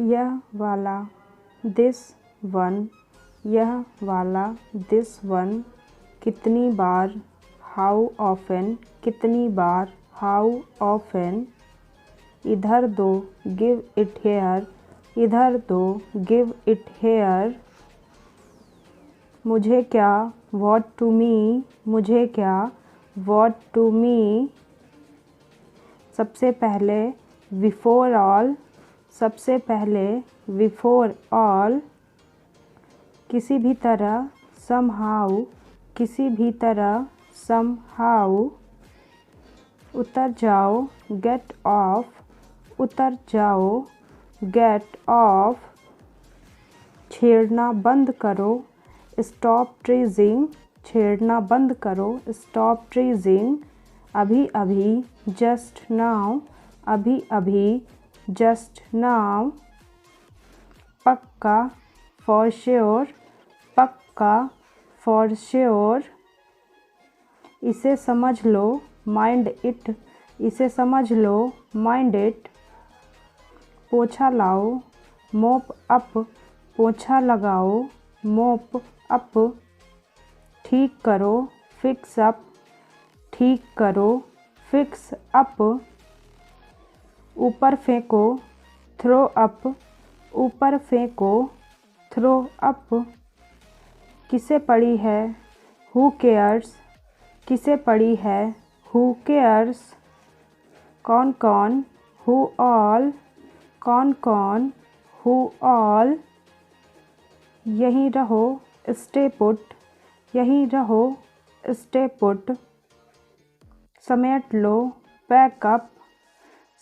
यह वाला this one, यह वाला दिस वन। कितनी बार हाउ ऑफन, कितनी बार हाउ ऑफन। इधर दो गिव इट हेयर, इधर दो गिव इट हेयर। मुझे क्या व्हाट टू मी, मुझे क्या व्हाट टू मी। सबसे पहले बिफोर ऑल, सबसे पहले बिफोर ऑल। किसी भी तरह समहाउ, किसी भी तरह समहाउ। उतर जाओ गेट ऑफ, उतर जाओ गेट ऑफ। छेड़ना बंद करो स्टॉप ट्रीजिंग, छेड़ना बंद करो स्टॉप ट्रीजिंग। अभी अभी जस्ट नाउ, अभी अभी जस्ट नाउ। पक्का फॉर श्योर, पक्का फॉर श्योर। इसे समझ लो माइंड इट, इसे समझ लो माइंड इट। पोछा लाओ मोप अप, पोछा लगाओ मोप अप। ठीक करो फिक्स अप, ठीक करो फिक्स अप। ऊपर फेंको थ्रो अप, ऊपर फेंको थ्रो अप। किसे पड़ी है हु केयर्स, किसे पड़ी है हु केयर्स। कौन कौन हु ऑल, कौन कौन हु ऑल। यहीं रहो स्टे पुट, यहीं रहो स्टे पुट। समेट लो पैक अप,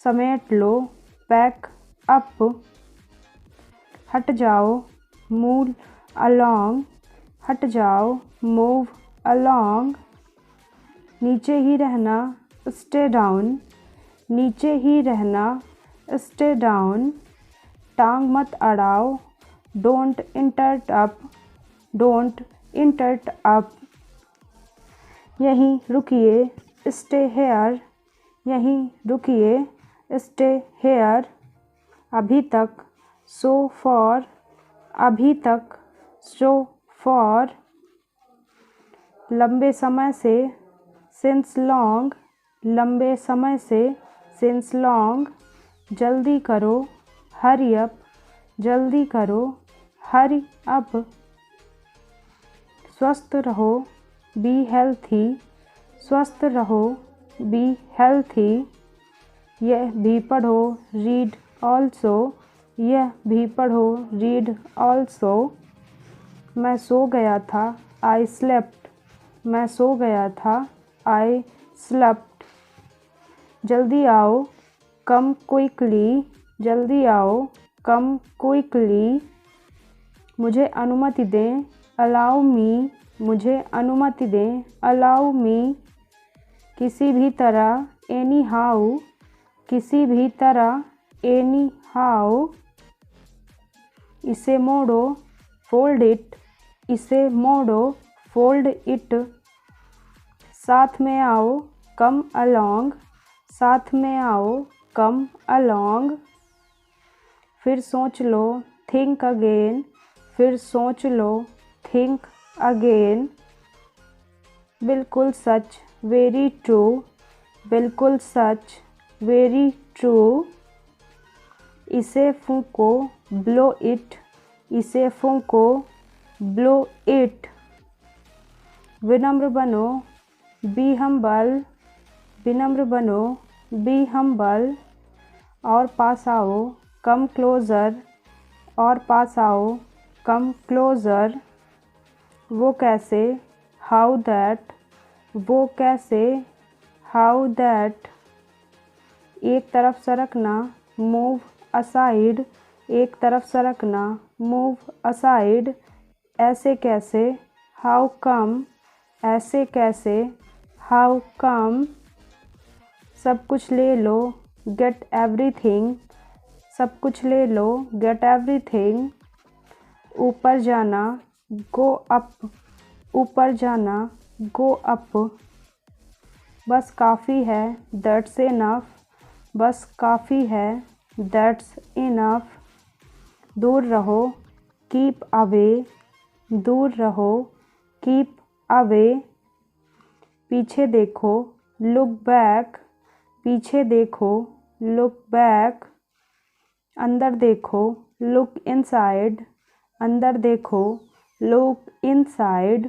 समेट लो पैक अप। हट जाओ मूव अलोंग, हट जाओ मूव अलोंग। नीचे ही रहना स्टे डाउन, नीचे ही रहना स्टे डाउन। टांग मत अड़ाओ डोंट इंटरप्ट, डोंट इंटरप्ट। यहीं रुकिए स्टे हेयर, यहीं रुकिए स्टे हेयर। अभी तक सो फॉर, अभी तक सो फॉर। लंबे समय से सिंस लॉन्ग, लंबे समय से सिंस लॉन्ग। जल्दी करो हरी अप, जल्दी करो हरी अप। स्वस्थ रहो बी हेल्थी, स्वस्थ रहो बी हेल्थी। यह भी पढ़ो रीड ऑल्सो, यह भी पढ़ो रीड ऑल्सो। मैं सो गया था आई स्लेप्ट, मैं सो गया था आई स्लेप्ट। जल्दी आओ कम क्विकली, जल्दी आओ कम क्विकली। मुझे अनुमति दें अलाउ मी, मुझे अनुमति दें अलाउ मी। किसी भी तरह एनी हाउ, किसी भी तरह एनी हाउ। इसे मोड़ो फोल्ड इट, इसे मोड़ो फोल्ड इट। साथ में आओ कम अलोंग, साथ में आओ कम अलोंग। फिर सोच लो थिंक अगेन, फिर सोच लो थिंक अगेन। बिल्कुल सच वेरी ट्रू, बिल्कुल सच वेरी ट्रू। इसे फूंको ब्लो इट, इसे फूंको ब्लो इट। विनम्र बनो बी हम्बल, विनम्र बनो बी हम्बल। और पास आओ कम क्लोज़र, और पास आओ कम क्लोज़र। वो कैसे हाउ दैट, वो कैसे हाउ दैट। एक तरफ सरकना मूव असाइड, एक तरफ सरकना मूव असाइड। ऐसे कैसे हाउ कम, ऐसे कैसे हाउ कम। सब कुछ ले लो गेट एवरीथिंग, सब कुछ ले लो गेट एवरीथिंग। ऊपर जाना गो अप, ऊपर जाना गो अप। बस काफ़ी है दैट्स इनफ, बस काफ़ी है दैट्स इनफ। दूर रहो, कीप अवे, दूर रहो, कीप अवे। पीछे देखो, लुक बैक, पीछे देखो, लुक बैक। अंदर देखो, लुक इनसाइड, अंदर देखो, लुक इनसाइड।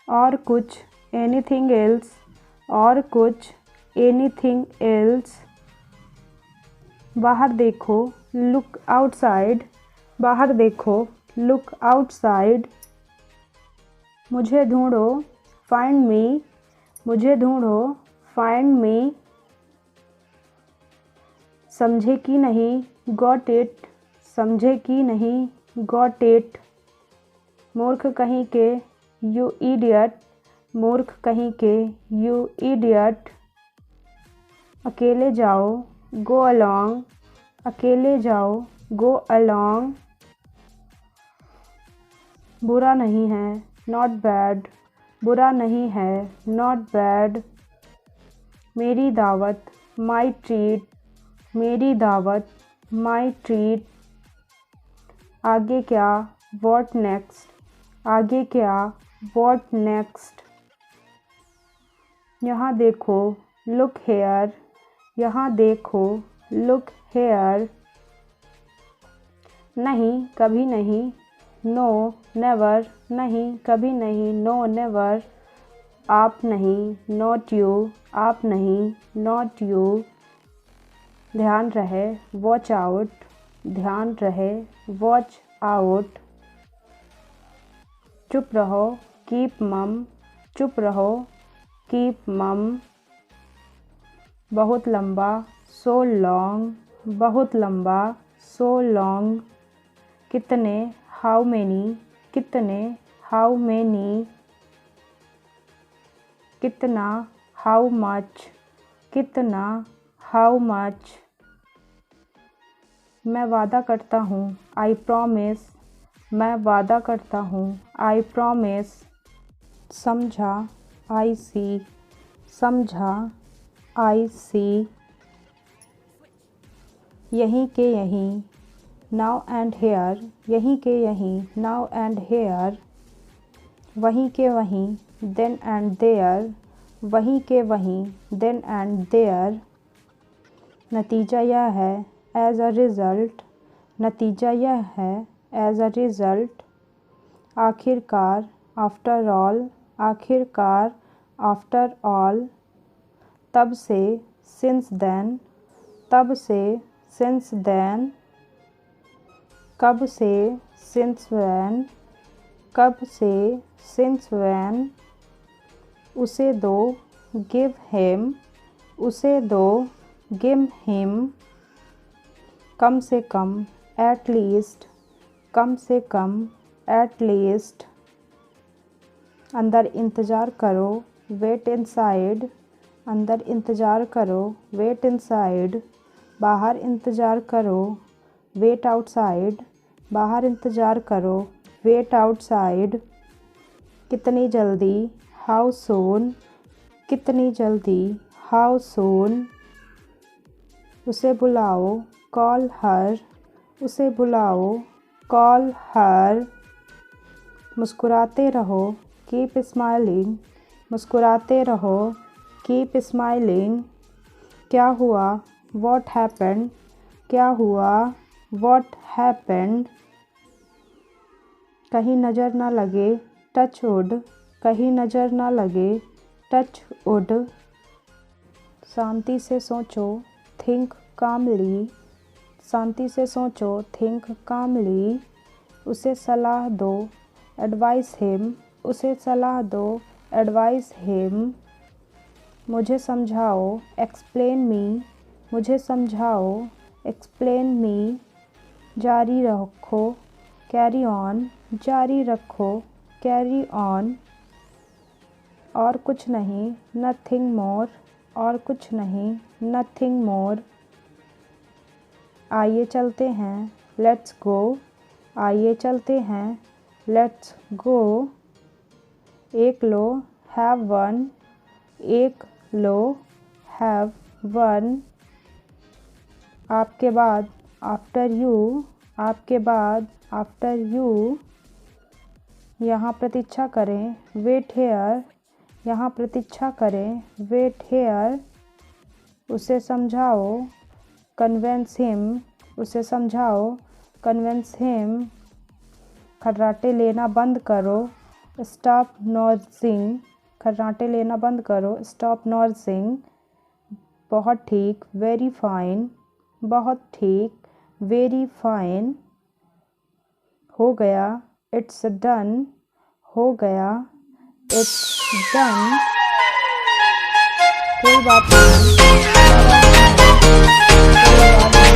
और कुछ, एनीथिंग एल्स, और कुछ, एनीथिंग एल्स। बाहर देखो, लुक आउटसाइड, बाहर देखो, लुक आउटसाइड। मुझे ढूंढो, फाइंड मी, मुझे ढूंढो, फाइंड मी। समझे कि नहीं, गॉट इट, समझे कि नहीं, गॉट इट। मूर्ख कहीं के, यू इडियट, मूर्ख कहीं के, यू इडियट। अकेले जाओ, गो अलोंग, अकेले जाओ, गो अलोंग। बुरा नहीं है, नॉट बैड, बुरा नहीं है, नॉट बैड। मेरी दावत, माई ट्रीट, मेरी दावत, माई ट्रीट। आगे क्या, व्हाट नेक्स्ट, आगे क्या, व्हाट नेक्स्ट। यहाँ देखो, लुक हेयर, यहाँ देखो, लुक हेयर। नहीं, कभी नहीं, नो नेवर, नहीं कभी नहीं, नो नेवर। आप नहीं, नॉट यू, आप नहीं, नॉट यू। ध्यान रहे, वॉच आउट, ध्यान रहे, वॉच आउट। चुप रहो, कीप मम, चुप रहो, कीप मम। बहुत लंबा, सो लॉन्ग, बहुत लंबा, सो लॉन्ग। कितने, हाउ मैनी, कितने, हाउ मैनी। कितना, हाउ मच, कितना, हाउ मच। मैं वादा करता हूँ, आई प्रॉमिस, मैं वादा करता हूँ, आई प्रॉमिस। समझा, आई सी, समझा, आई सी। यहीं के यहीं, नाउ एंड हेयर, यहीं के यहीं, नाउ एंड हेयर। वहीं के वहीं, देन एंड देयर, वहीं के वहीं, देन एंड देयर। नतीजा यह है, एज अ रिज़ल्ट, नतीजा यह है, एज अ रिज़ल्ट। आखिरकार, आफ्टर ऑल, आखिरकार, आफ्टर ऑल। तब से, सिंस देन, तब से, सिंस देन। कब से, सिंस व्हेन, कब से, सिंस व्हेन। उसे दो, गिव हिम, उसे दो, गिव हिम। कम से कम, एट लीस्ट, कम से कम, एट लीस्ट। अंदर इंतज़ार करो, वेट इनसाइड, अंदर इंतज़ार करो, वेट इनसाइड। बाहर इंतज़ार करो, वेट आउटसाइड, बाहर इंतज़ार करो, वेट आउटसाइड। कितनी जल्दी, हाउ सून, कितनी जल्दी, हाउ सून। उसे बुलाओ, कॉल हर, उसे बुलाओ, कॉल हर। मुस्कुराते रहो, कीप स्माइलिंग, मुस्कुराते रहो, कीप स्माइलिंग। क्या हुआ, व्हाट हैपेंड, क्या हुआ, व्हाट हैपेंड। कहीं नज़र ना लगे, टच वुड, कहीं नज़र ना लगे, टच वुड। शांति से सोचो, थिंक कामली, शांति से सोचो, थिंक कामली। उसे सलाह दो, एडवाइस हिम, उसे सलाह दो, एडवाइस हिम। मुझे समझाओ, एक्सप्लेन मी, मुझे समझाओ, एक्सप्लेन मी। जारी रखो, कैरी ऑन, जारी रखो, कैरी ऑन। और कुछ नहीं, नथिंग मोर, और कुछ नहीं, नथिंग मोर। आइए चलते हैं, लेट्स गो, आइए चलते हैं, लेट्स गो। एक लो, हैव वन, एक लो, हैव वन। आपके बाद, आफ्टर यू, आपके बाद, आफ्टर यू। यहाँ प्रतीक्षा करें, वेट हेयर। यहाँ प्रतीक्षा करें, वेट हेयर। उसे समझाओ, कन्वेंस हिम। उसे समझाओ, कन्वेंस हिम। खर्राटे लेना बंद करो, स्टॉप नॉइजिंग। खर्राटे लेना बंद करो, स्टॉप नॉइजिंग। बहुत ठीक, वेरी फाइन। बहुत ठीक, वेरी फाइन। हो गया, इट्स डन। हो गया, इट्स डन। कोई बात नहीं, कोई बात नहीं।